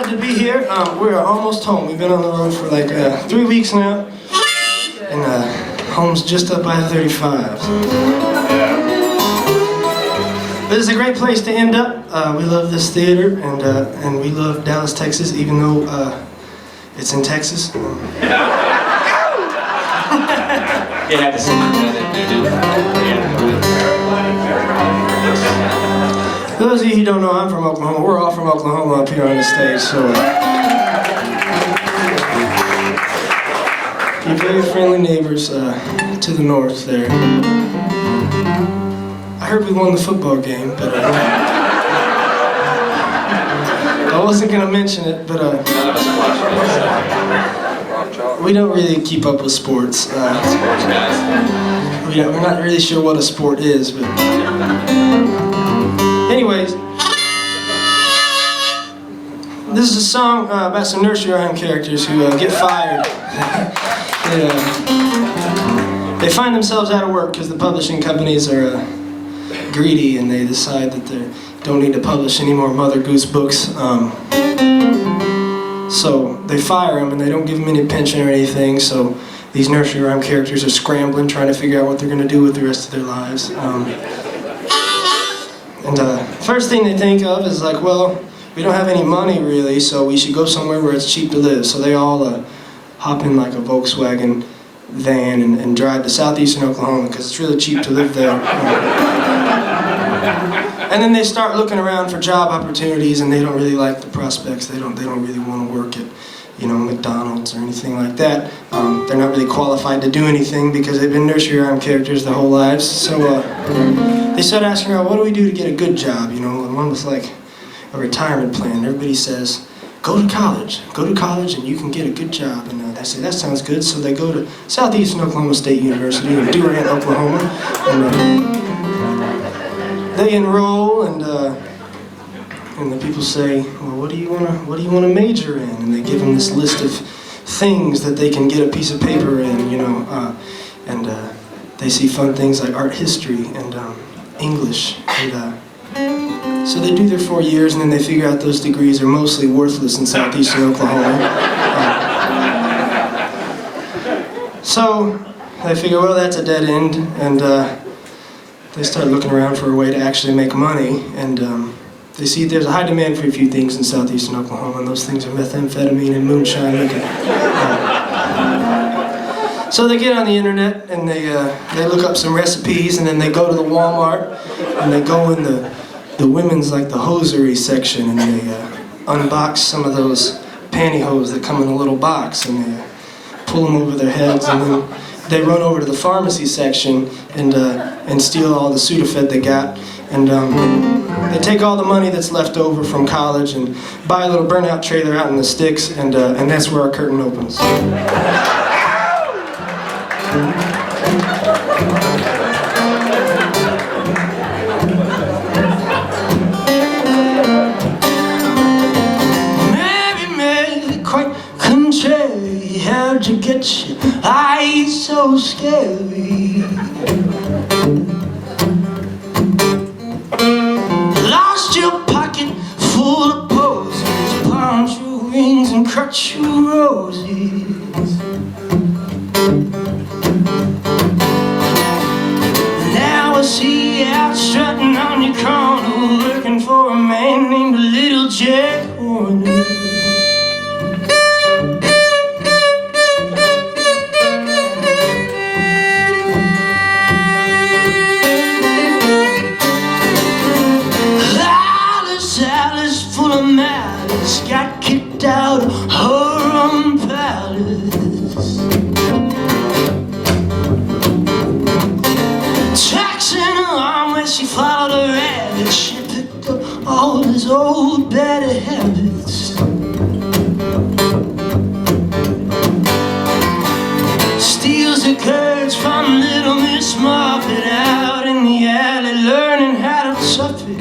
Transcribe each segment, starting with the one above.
glad to be here. We're almost home. We've been on the road for like 3 weeks now, and home's just up by 35. But it's a great place to end up. We love this theater, and we love Dallas, Texas, even though it's in Texas. You have to see For those of you who don't know, I'm from Oklahoma. We're all from Oklahoma up here on the stage, so you're very friendly neighbors to the north there. I heard we won the football game, but I wasn't going to mention it, but we don't really keep up with sports. We're not really sure what a sport is, but anyways, this is a song about some nursery rhyme characters who get fired. They find themselves out of work because the publishing companies are greedy, and they decide that they don't need to publish any more Mother Goose books. So they fire them, and they don't give them any pension or anything. So these nursery rhyme characters are scrambling, trying to figure out what they're going to do with the rest of their lives. First thing they think of is like, well, we don't have any money really, so we should go somewhere where it's cheap to live. So they all hop in like a Volkswagen van and drive to southeastern Oklahoma because it's really cheap to live there. And then they start looking around for job opportunities, and they don't really like the prospects. They don't really want to work at, McDonald's or anything like that. They're not really qualified to do anything because they've been nursery rhyme characters their whole lives. So they start asking around, what do we do to get a good job? And one was like a retirement plan. Everybody says, go to college and you can get a good job. And they say, that sounds good. So they go to Southeastern Oklahoma State University in Durant, Oklahoma. And they enroll, and the people say, well, what do you want to major in? And they give them this list of things that they can get a piece of paper in, and they see fun things like art history and English. And so they do their 4 years, and then they figure out those degrees are mostly worthless in southeastern Oklahoma. So they figure, well, that's a dead end, and they start looking around for a way to actually make money, and they see there's a high demand for a few things in southeastern Oklahoma, and those things are methamphetamine and moonshine liquor. So they get on the internet, and they look up some recipes, and then they go to the Walmart, and they go in the women's, like the hosiery section, and they unbox some of those pantyhose that come in a little box, and they pull them over their heads, and then they run over to the pharmacy section and steal all the Sudafed they got, and they take all the money that's left over from college and buy a little burnout trailer out in the sticks, and that's where our curtain opens. How'd you get your eyes so scary? Lost your pocket full of posies, palm true rings and cut you roses. Now I see you out strutting on your corner, looking for a man named Little Jack Horner. Got kicked out of her own palace. Tracks in her arm where she followed a rabbit. She picked up all his old bad habits. Steals the curds from Little Miss Muffet out in the alley, learning how to tough it.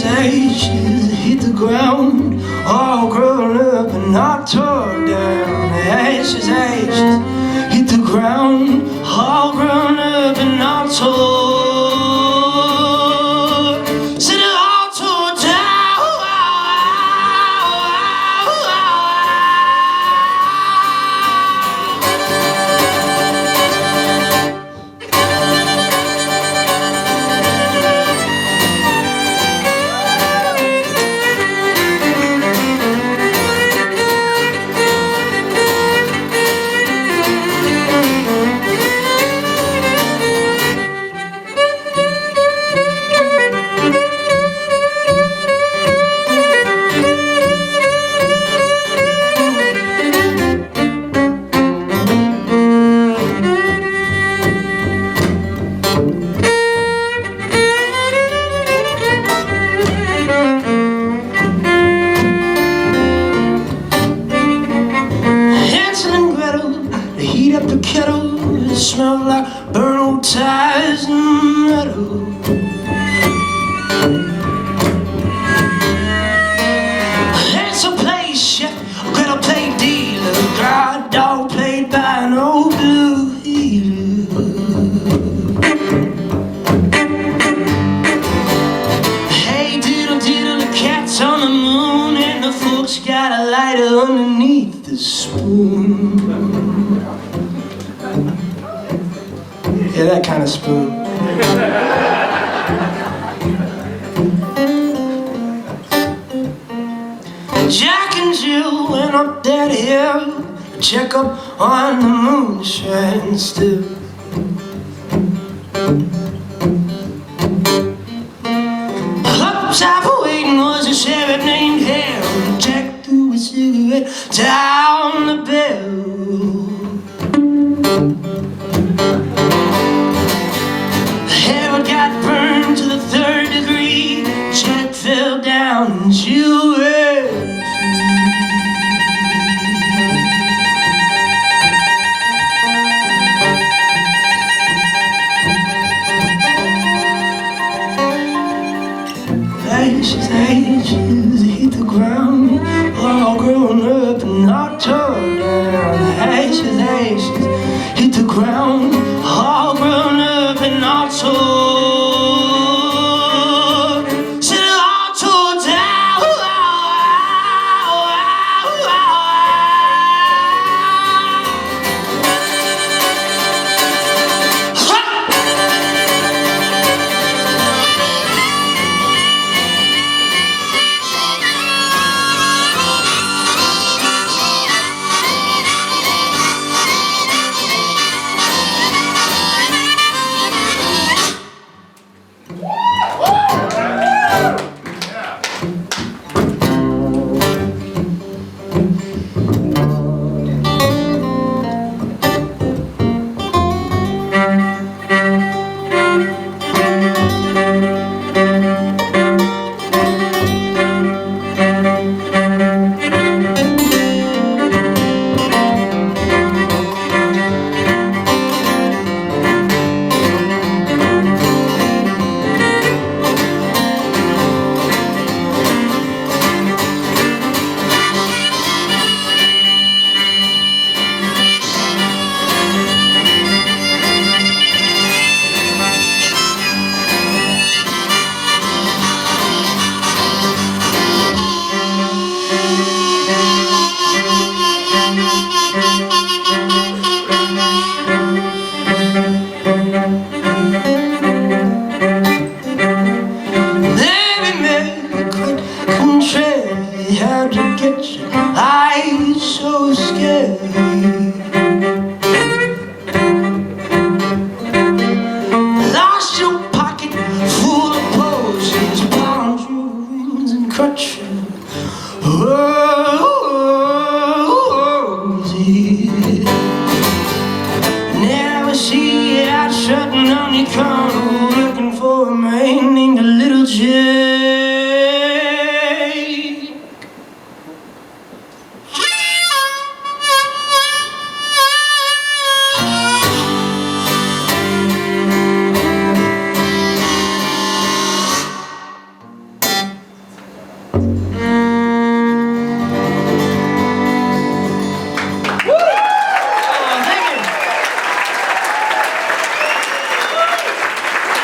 Ashes hit the ground, all grown up and not torn down. ashes, ashes hit the ground, all grown up and all torn. Set it all tore down. Heat up the kettle, it smells like burnt old tires and metal. It's a play chef, Gretel played dealer, God dog played by an old blue healer. Hey diddle diddle, the cat's on the moon, and the folks got a lighter underneath the spoon. Yeah, that kind of spoon. Jack and Jill went up that hill to check up on the moonshine still.